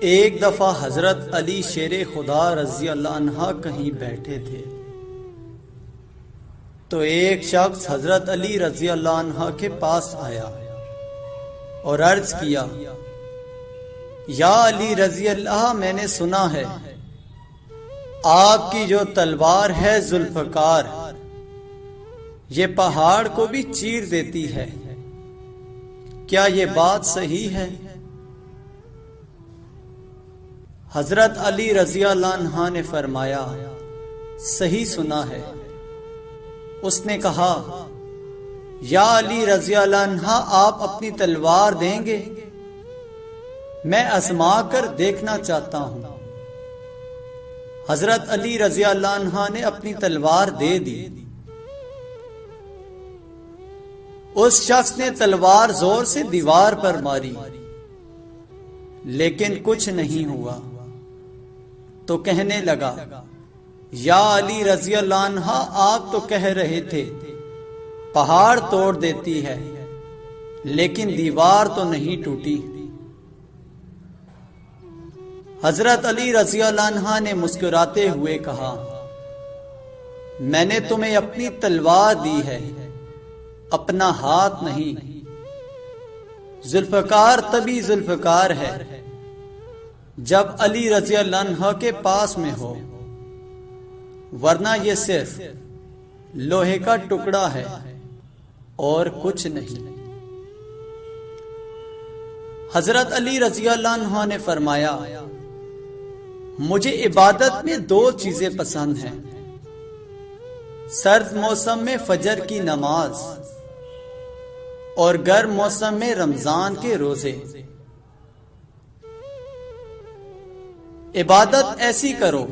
ایک دفعہ حضرت علی شیر خدا رضی اللہ عنہ کہیں بیٹھے تھے تو ایک شخص حضرت علی رضی اللہ عنہ کے پاس آیا اور عرض کیا، یا علی رضی اللہ، میں نے سنا ہے آپ کی جو تلوار ہے ذوالفقار، یہ پہاڑ کو بھی چیر دیتی ہے، کیا یہ بات صحیح ہے؟ حضرت علی رضی اللہ عنہ نے فرمایا، صحیح سنا ہے۔ اس نے کہا، یا علی رضی اللہ عنہ، آپ اپنی تلوار دیں گے؟ میں آزما کر دیکھنا چاہتا ہوں۔ حضرت علی رضی اللہ عنہ نے اپنی تلوار دے دی۔ اس شخص نے تلوار زور سے دیوار پر ماری لیکن کچھ نہیں ہوا تو کہنے لگا، یا علی رضی اللہ عنہ، آپ تو کہہ رہے تھے پہاڑ توڑ دیتی ہے لیکن دیوار تو نہیں ٹوٹی۔ حضرت علی رضی اللہ عنہ نے مسکراتے ہوئے کہا، میں نے تمہیں اپنی تلوار دی ہے، اپنا ہاتھ نہیں۔ ذوالفقار تبھی ذوالفقار ہے جب علی رضی اللہ عنہ کے پاس میں ہو، ورنہ یہ صرف لوہے کا ٹکڑا ہے اور کچھ نہیں۔ حضرت علی رضی اللہ عنہ نے فرمایا، مجھے عبادت میں دو چیزیں پسند ہیں، سرد موسم میں فجر کی نماز اور گرم موسم میں رمضان کے روزے۔ عبادت ایسی کرو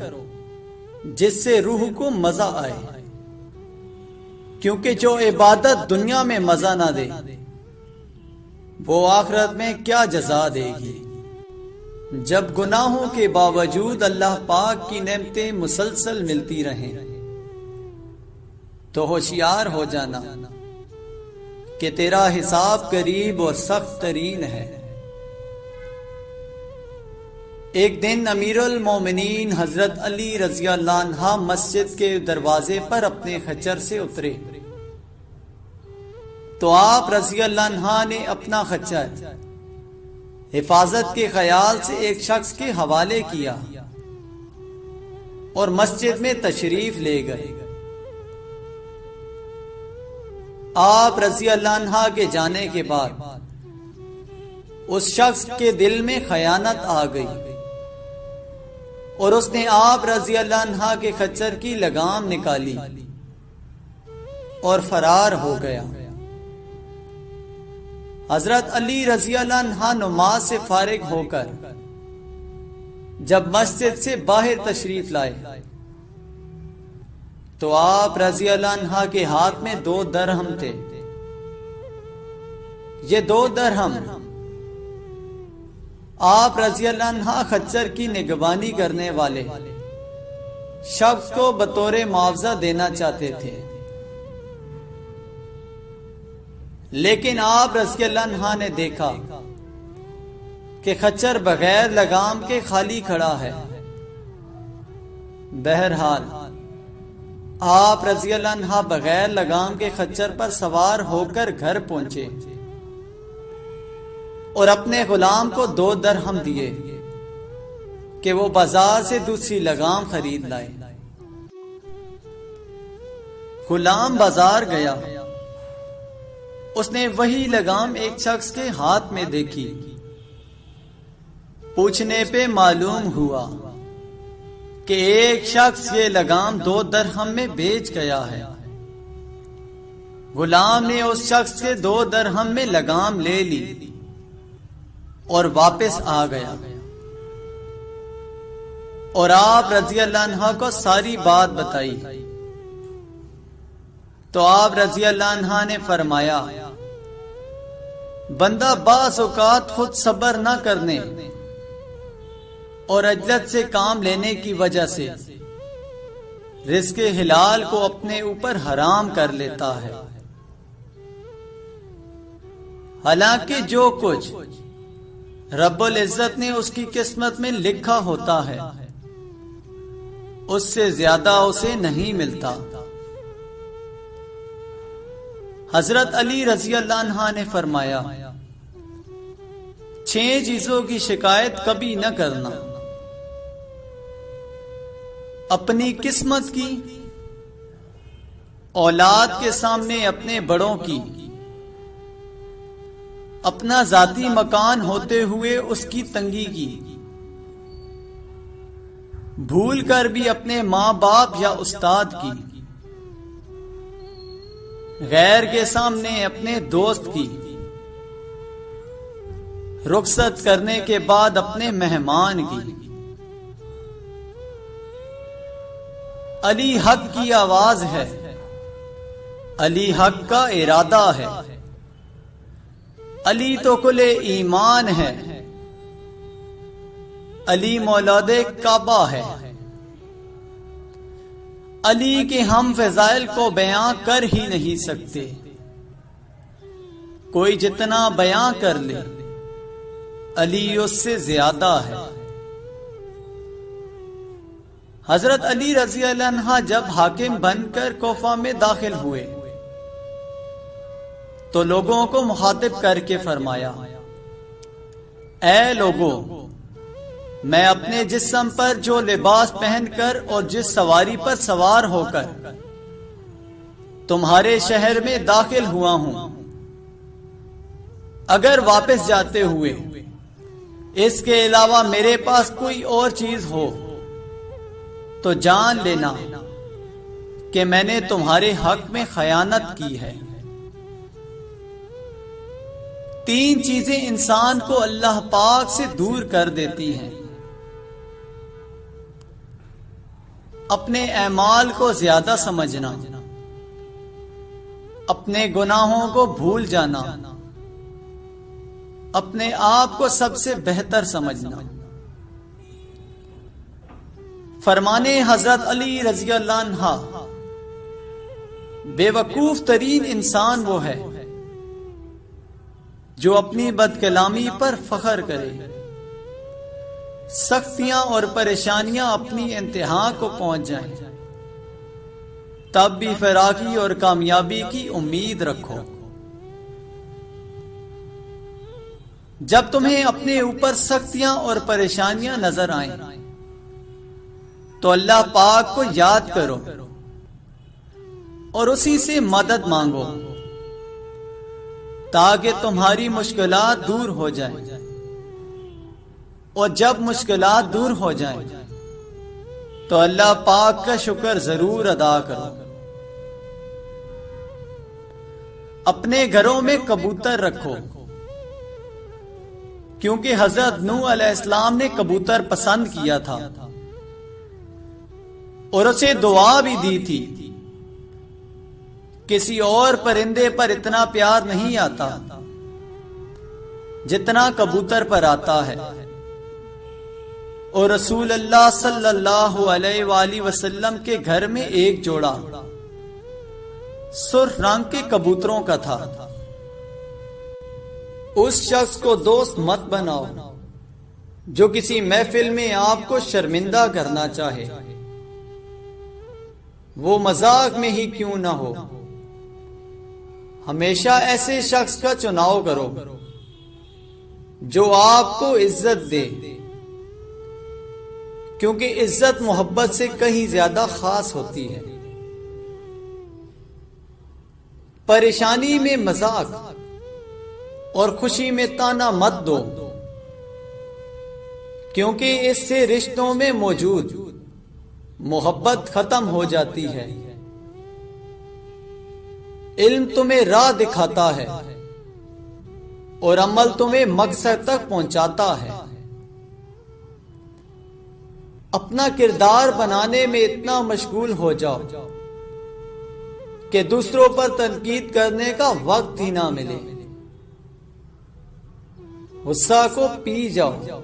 جس سے روح کو مزہ آئے، کیونکہ جو عبادت دنیا میں مزہ نہ دے وہ آخرت میں کیا جزا دے گی۔ جب گناہوں کے باوجود اللہ پاک کی نعمتیں مسلسل ملتی رہیں تو ہوشیار ہو جانا کہ تیرا حساب قریب اور سخت ترین ہے۔ ایک دن امیر المومنین حضرت علی رضی اللہ عنہ مسجد کے دروازے پر اپنے خچر سے اترے تو آپ رضی اللہ عنہ نے اپنا خچر حفاظت کے خیال سے ایک شخص کے حوالے کیا اور مسجد میں تشریف لے گئے۔ آپ رضی اللہ عنہ کے جانے کے بعد اس شخص کے دل میں خیانت آ گئی اور اس نے آپ رضی اللہ عنہ کے خچر کی لگام نکالی اور فرار ہو گیا۔ حضرت علی رضی اللہ عنہ نماز سے فارغ ہو کر جب مسجد سے باہر تشریف لائے تو آپ رضی اللہ عنہ کے ہاتھ میں 2 درہم تھے۔ یہ 2 درہم آپ رضی اللہ عنہ خچر کی نگبانی کرنے والے شخص کو بطور معاوضہ دینا چاہتے تھے، لیکن آپ رضی اللہ عنہ نے دیکھا کہ خچر بغیر لگام کے خالی کھڑا ہے۔ بہرحال آپ رضی اللہ عنہ بغیر لگام کے خچر پر سوار ہو کر گھر پہنچے اور اپنے غلام کو 2 درہم دیے کہ وہ بازار سے دوسری لگام خرید لائے۔ غلام بازار گیا، اس نے وہی لگام ایک شخص کے ہاتھ میں دیکھی۔ پوچھنے پہ معلوم ہوا کہ ایک شخص یہ لگام 2 درہم میں بیچ گیا ہے۔ غلام نے اس شخص سے 2 درہم میں لگام لے لی اور واپس آ گیا اور آپ رضی اللہ عنہ کو ساری بات بتائی تو آپ رضی اللہ عنہ نے فرمایا، بندہ بعض اوقات خود صبر نہ کرنے اور عجلت سے کام لینے کی وجہ سے رزق حلال کو اپنے اوپر حرام کر لیتا ہے۔ حالانکہ جو کچھ رب العزت نے اس کی قسمت میں لکھا ہوتا ہے، اس سے زیادہ اسے نہیں ملتا۔ حضرت علی رضی اللہ عنہ نے فرمایا، 6 چیزوں کی شکایت کبھی نہ کرنا: اپنی قسمت کی، اولاد کے سامنے اپنے بڑوں کی، اپنا ذاتی مکان ہوتے ہوئے اس کی تنگی کی، بھول کر بھی اپنے ماں باپ یا استاد کی، غیر کے سامنے اپنے دوست کی، رخصت کرنے کے بعد اپنے مہمان کی۔ علی حق کی آواز ہے، علی حق کا ارادہ ہے، علی تو کل ایمان ہے، علی مولود کعبہ ہے۔ علی کے ہم فضائل کو بیان کر ہی نہیں سکتے، کوئی جتنا بیان کر لے علی اس سے زیادہ ہے۔ حضرت علی رضی اللہ عنہ جب حاکم بن کر کوفہ میں داخل ہوئے تو لوگوں کو مخاطب کر کے فرمایا، اے لوگوں، میں اپنے جسم پر جو لباس پہن کر اور جس سواری پر سوار ہو کر تمہارے شہر میں داخل ہوا ہوں، اگر واپس جاتے ہوئے اس کے علاوہ میرے پاس کوئی اور چیز ہو تو جان لینا کہ میں نے تمہارے حق میں خیانت کی ہے۔ 3 چیزیں انسان کو اللہ پاک سے دور کر دیتی ہیں: اپنے اعمال کو زیادہ سمجھنا، اپنے گناہوں کو بھول جانا، اپنے آپ کو سب سے بہتر سمجھنا۔ فرمانے حضرت علی رضی اللہ عنہ، بے وقوف ترین انسان وہ ہے جو اپنی بدکلامی پر فخر کرے، سختیاں اور پریشانیاں اپنی انتہا کو پہنچ جائیں تب بھی فراخی اور کامیابی کی امید رکھو۔ جب تمہیں اپنے اوپر سختیاں اور پریشانیاں نظر آئیں تو اللہ پاک کو یاد کرو اور اسی سے مدد مانگو تاکہ تمہاری مشکلات دور ہو جائیں، اور جب مشکلات دور ہو جائیں تو اللہ پاک کا شکر ضرور ادا کرو۔ اپنے گھروں میں کبوتر رکھو، کیونکہ حضرت نوح علیہ السلام نے کبوتر پسند کیا تھا اور اسے دعا بھی دی تھی۔ کسی اور پرندے پر اتنا پیار نہیں آتا جتنا کبوتر پر آتا ہے، اور رسول اللہ صلی اللہ علیہ وآلہ وسلم کے گھر میں ایک جوڑا سرخ رنگ کے کبوتروں کا تھا۔ اس شخص کو دوست مت بناؤ جو کسی محفل میں آپ کو شرمندہ کرنا چاہے، وہ مذاق میں ہی کیوں نہ ہو۔ ہمیشہ ایسے شخص کا چناؤ کرو جو آپ کو عزت دے، کیونکہ عزت محبت سے کہیں زیادہ خاص ہوتی ہے۔ پریشانی میں مذاق اور خوشی میں تانا مت دو، کیونکہ اس سے رشتوں میں موجود محبت ختم ہو جاتی ہے۔ علم تمہیں راہ دکھاتا ہے اور عمل تمہیں مقصد تک پہنچاتا ہے۔ اپنا کردار بنانے میں اتنا مشغول ہو جاؤ کہ دوسروں پر تنقید کرنے کا وقت ہی نہ ملے۔ غصہ کو پی جاؤ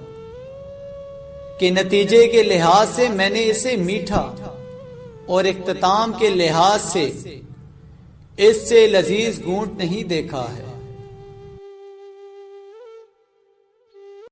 کہ نتیجے کے لحاظ سے میں نے اسے میٹھا اور اختتام کے لحاظ سے اس سے لذیذ گھونٹ نہیں دیکھا ہے۔